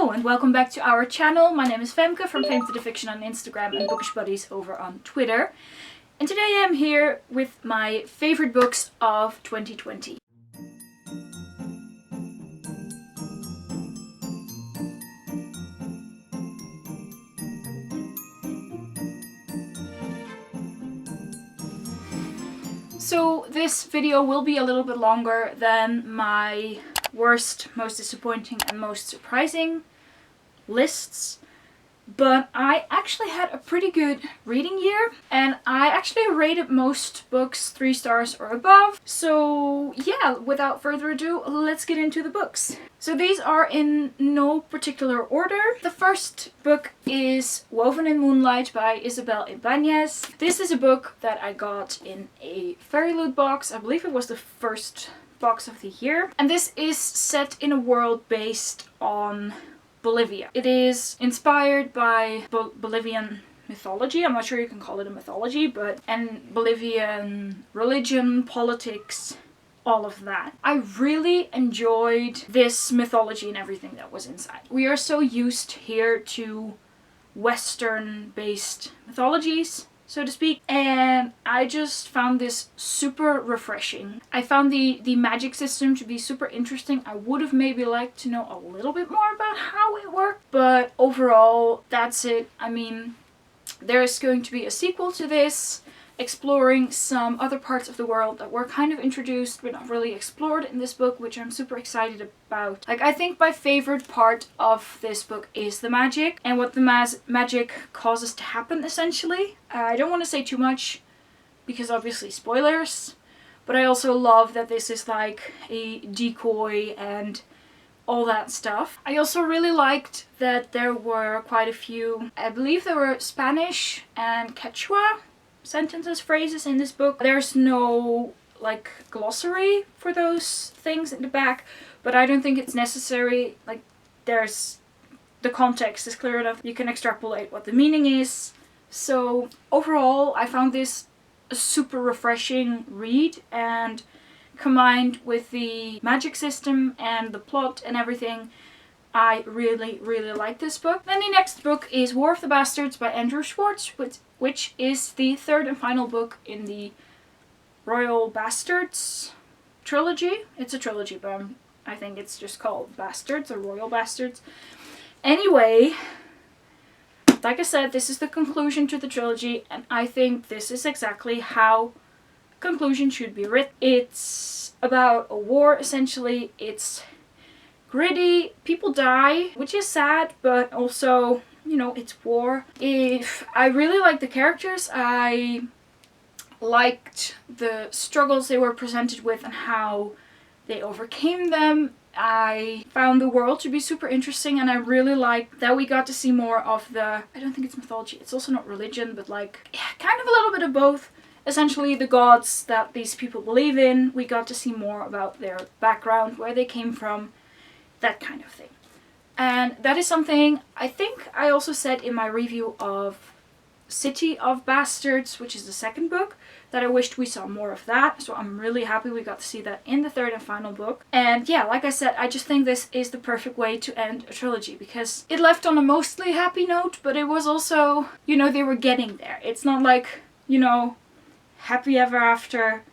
Hello and welcome back to our channel. My name is Femke from Femke the Fiction on Instagram and Bookish Buddies over on Twitter. And today I'm here with my favorite books of 2020. So this video will be a little bit longer than my worst, most disappointing and most surprising lists, but I actually had a pretty good reading year and I actually rated most books 3 stars or above. So yeah, without further ado, let's get into the books. So these are in no particular order. The first book is Woven in Moonlight by Isabel Ibáñez. This is a book that I got in a fairy loot box. I believe it was the first box of the year. And this is set in a world based on Bolivia. It is inspired by Bolivian mythology. I'm not sure you can call it a mythology, and Bolivian religion, politics, all of that. I really enjoyed this mythology and everything that was inside. We are so used here to Western based mythologies, so to speak, and I just found this super refreshing. I found the magic system to be super interesting. I would have maybe liked to know a little bit more about how it worked, but overall that's it. I mean, there's going to be a sequel to this, exploring some other parts of the world that were kind of introduced but not really explored in this book, which I'm super excited about. Like, I think my favorite part of this book is the magic and what the magic causes to happen, essentially. I don't want to say too much because obviously spoilers, but I also love that this is like a decoy and all that stuff. I also really liked that there were quite a few, I believe there were Spanish and Quechua sentences, phrases in this book. There's no like glossary for those things in the back, but I don't think it's necessary. Like, there's the context is clear enough. You can extrapolate what the meaning is. So overall, I found this a super refreshing read, and combined with the magic system and the plot and everything, I really like this book. Then the next book is War of the Bastards by Andrew Schwartz, which is the third and final book in the Royal Bastards trilogy. It's a trilogy, but I think it's just called Bastards or Royal Bastards. Anyway, like I said, this is the conclusion to the trilogy, and I think this is exactly how conclusion should be written. It's about a war, essentially. It's gritty, people die, which is sad, but also, you know, it's war. I really like the characters. I liked the struggles they were presented with and how they overcame them. I found the world to be super interesting, and I really liked that we got to see more of the, I don't think it's mythology, it's also not religion, but like, yeah, kind of a little bit of both. Essentially the gods that these people believe in. We got to see more about their background, where they came from, that kind of thing. And that is something I think I also said in my review of City of Bastards, which is the second book, that I wished we saw more of that. So I'm really happy we got to see that in the third and final book. And yeah, like I said, I just think this is the perfect way to end a trilogy, because it left on a mostly happy note, but it was also, you know, they were getting there. It's not like, you know, happy ever after,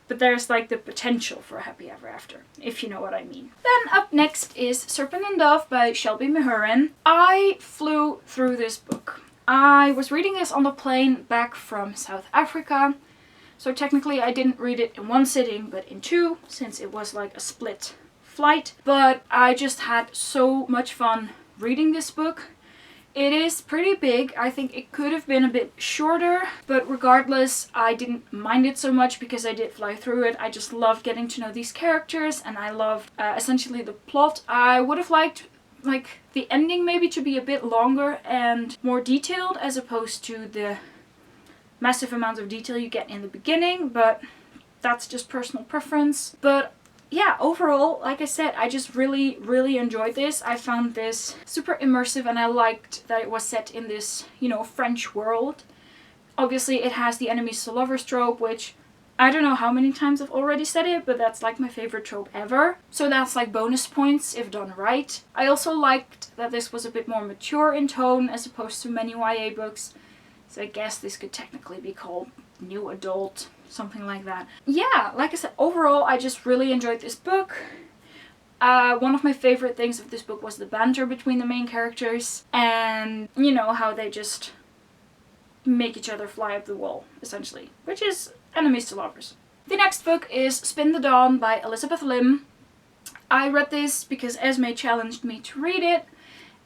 but there's like the potential for a happy ever after, if you know what I mean. Then up next is Serpent and Dove by Shelby Mahurin. I flew through this book. I was reading this on the plane back from South Africa, so technically I didn't read it in one sitting, but in 2, since it was like a split flight. But I just had so much fun reading this book. It is pretty big. I think it could have been a bit shorter, but regardless, I didn't mind it so much because I did fly through it. I just loved getting to know these characters, and I loved essentially the plot. I would have liked like the ending maybe to be a bit longer and more detailed, as opposed to the massive amounts of detail you get in the beginning, but that's just personal preference. But yeah, overall, like I said, I just really enjoyed this. I found this super immersive, and I liked that it was set in this, you know, French world. Obviously, it has the enemies to lovers trope, which I don't know how many times I've already said it, but that's like my favorite trope ever. So that's like bonus points if done right. I also liked that this was a bit more mature in tone as opposed to many YA books. So I guess this could technically be called new adult, something like that. Yeah, like I said, overall I just really enjoyed this book. One of my favorite things of this book was the banter between the main characters, and you know, how they just make each other fly up the wall, essentially, which is enemies to lovers. The next book is Spin the Dawn by Elizabeth Lim. I read this because Esmay challenged me to read it,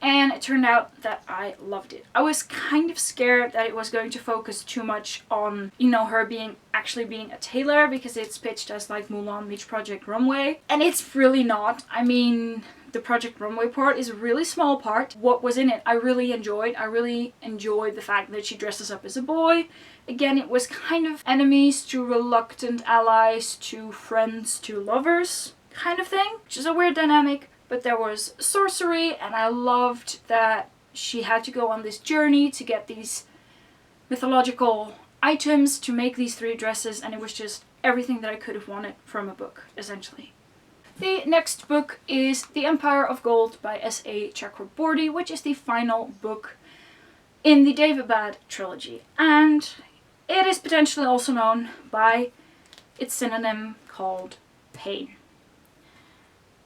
and it turned out that I loved it. I was kind of scared that it was going to focus too much on, you know, her actually being a tailor, because it's pitched as like Mulan meets Project Runway, and it's really not. I mean, the Project Runway part is a really small part. What was in it I really enjoyed. I really enjoyed the fact that she dresses up as a boy. Again, it was kind of enemies to reluctant allies to friends to lovers kind of thing, which is a weird dynamic. But there was sorcery, and I loved that she had to go on this journey to get these mythological items to make these 3 dresses, and it was just everything that I could have wanted from a book, essentially. The next book is The Empire of Gold by S.A. Chakraborty, which is the final book in the Daevabad trilogy, and it is potentially also known by its synonym called Pain.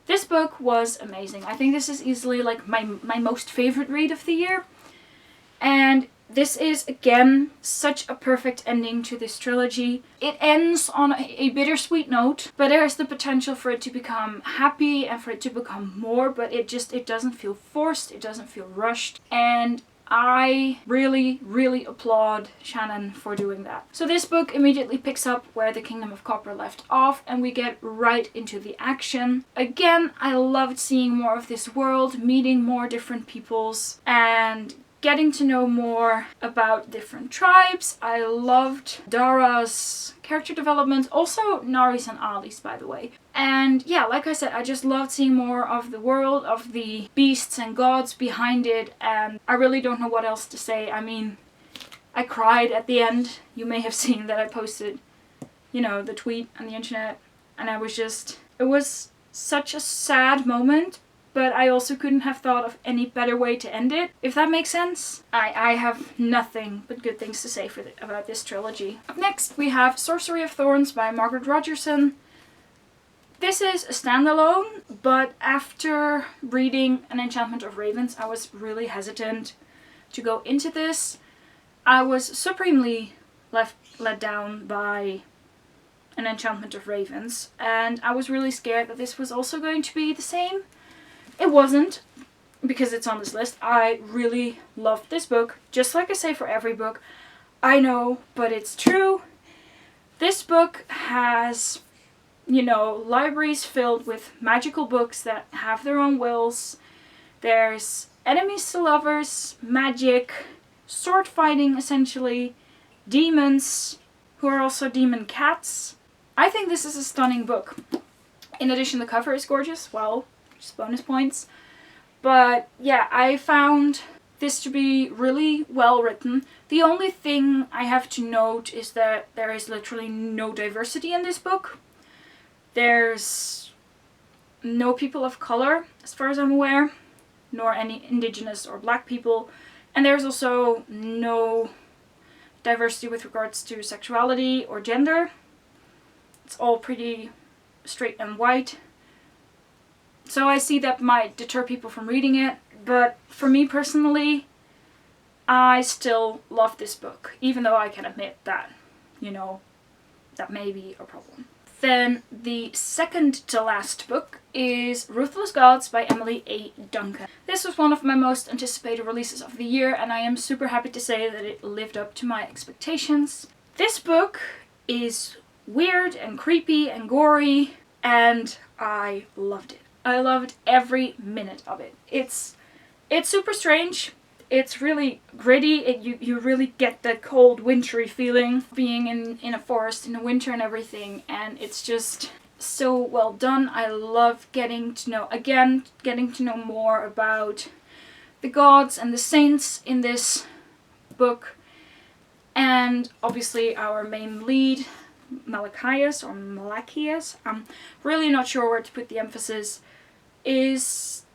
This book was amazing. I think this is easily like my most favorite read of the year. And this is, again, such a perfect ending to this trilogy. It ends on a bittersweet note, but there is the potential for it to become happy and for it to become more, but it doesn't feel forced, it doesn't feel rushed. And I really, really applaud Shannon for doing that. So this book immediately picks up where the Kingdom of Copper left off, and we get right into the action. Again, I loved seeing more of this world, meeting more different peoples, and getting to know more about different tribes. I loved Dara's character development, also Nari's and Ali's, by the way. And yeah, like I said, I just loved seeing more of the world, of the beasts and gods behind it, and I really don't know what else to say. I mean, I cried at the end. You may have seen that I posted, you know, the tweet on the internet, and I was just, it was such a sad moment, but I also couldn't have thought of any better way to end it, if that makes sense. I have nothing but good things to say about this trilogy. Up next we have Sorcery of Thorns by Margaret Rogerson. This is a standalone, but after reading An Enchantment of Ravens, I was really hesitant to go into this. I was supremely let down by An Enchantment of Ravens, and I was really scared that this was also going to be the same. It wasn't, because it's on this list. I really loved this book, just like I say for every book. I know, but it's true. This book has, you know, libraries filled with magical books that have their own wills. There's enemies to lovers, magic, sword fighting essentially, demons, who are also demon cats. I think this is a stunning book. In addition, the cover is gorgeous. Well, just bonus points. But yeah, I found this to be really well written. The only thing I have to note is that there is literally no diversity in this book. There's no people of color, as far as I'm aware, nor any indigenous or black people. And there's also no diversity with regards to sexuality or gender. It's all pretty straight and white. So I see that might deter people from reading it, but for me personally, I still love this book, even though I can admit that, you know, that may be a problem. Then the second to last book is Ruthless Gods by Emily A. Duncan. This was one of my most anticipated releases of the year, and I am super happy to say that it lived up to my expectations. This book is weird and creepy and gory, and I loved it. I loved every minute of it. It's super strange. It's really gritty. You really get that cold, wintry feeling being in a forest in the winter and everything. And it's just so well done. I love getting to know more about the gods and the saints in this book. And obviously our main lead, Malachias, I'm really not sure where to put the emphasis, is,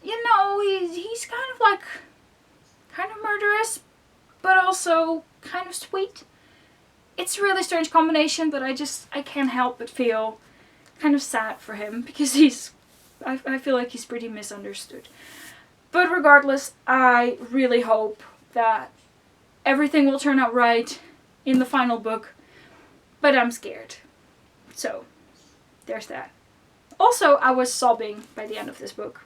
you know, he's also kind of sweet. It's a really strange combination, but I can't help but feel kind of sad for him because I feel like he's pretty misunderstood. But regardless, I really hope that everything will turn out right in the final book, but I'm scared. So, there's that. Also, I was sobbing by the end of this book.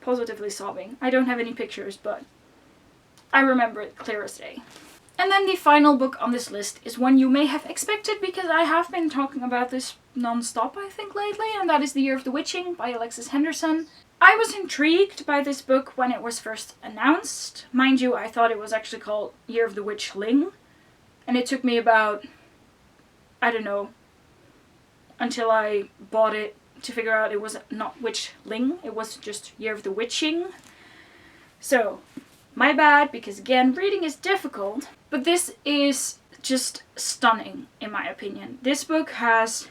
Positively sobbing. I don't have any pictures, but I remember it clear as day. And then the final book on this list is one you may have expected because I have been talking about this non-stop, I think, lately, and that is The Year of the Witching by Alexis Henderson. I was intrigued by this book when it was first announced. Mind you, I thought it was actually called Year of the Witchling, and it took me about, I don't know, until I bought it to figure out it was not Witchling, it was just Year of the Witching. So, my bad, because again, reading is difficult, but this is just stunning, in my opinion. This book has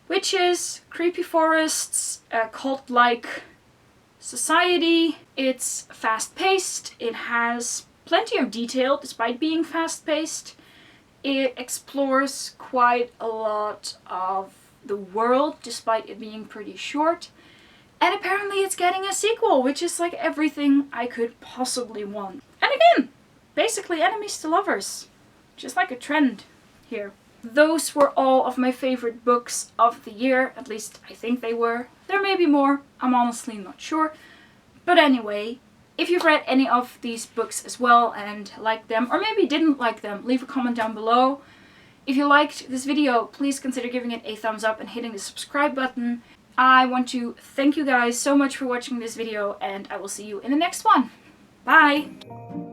witches, creepy forests, a cult-like society. It's fast-paced, it has plenty of detail despite being fast-paced. It explores quite a lot of the world despite it being pretty short. And apparently it's getting a sequel, which is like everything I could possibly want. And again, basically enemies to lovers. Just like a trend here. Those were all of my favorite books of the year, at least I think they were. There may be more, I'm honestly not sure. But anyway, if you've read any of these books as well and liked them, or maybe didn't like them, leave a comment down below. If you liked this video, please consider giving it a thumbs up and hitting the subscribe button. I want to thank you guys so much for watching this video, and I will see you in the next one. Bye!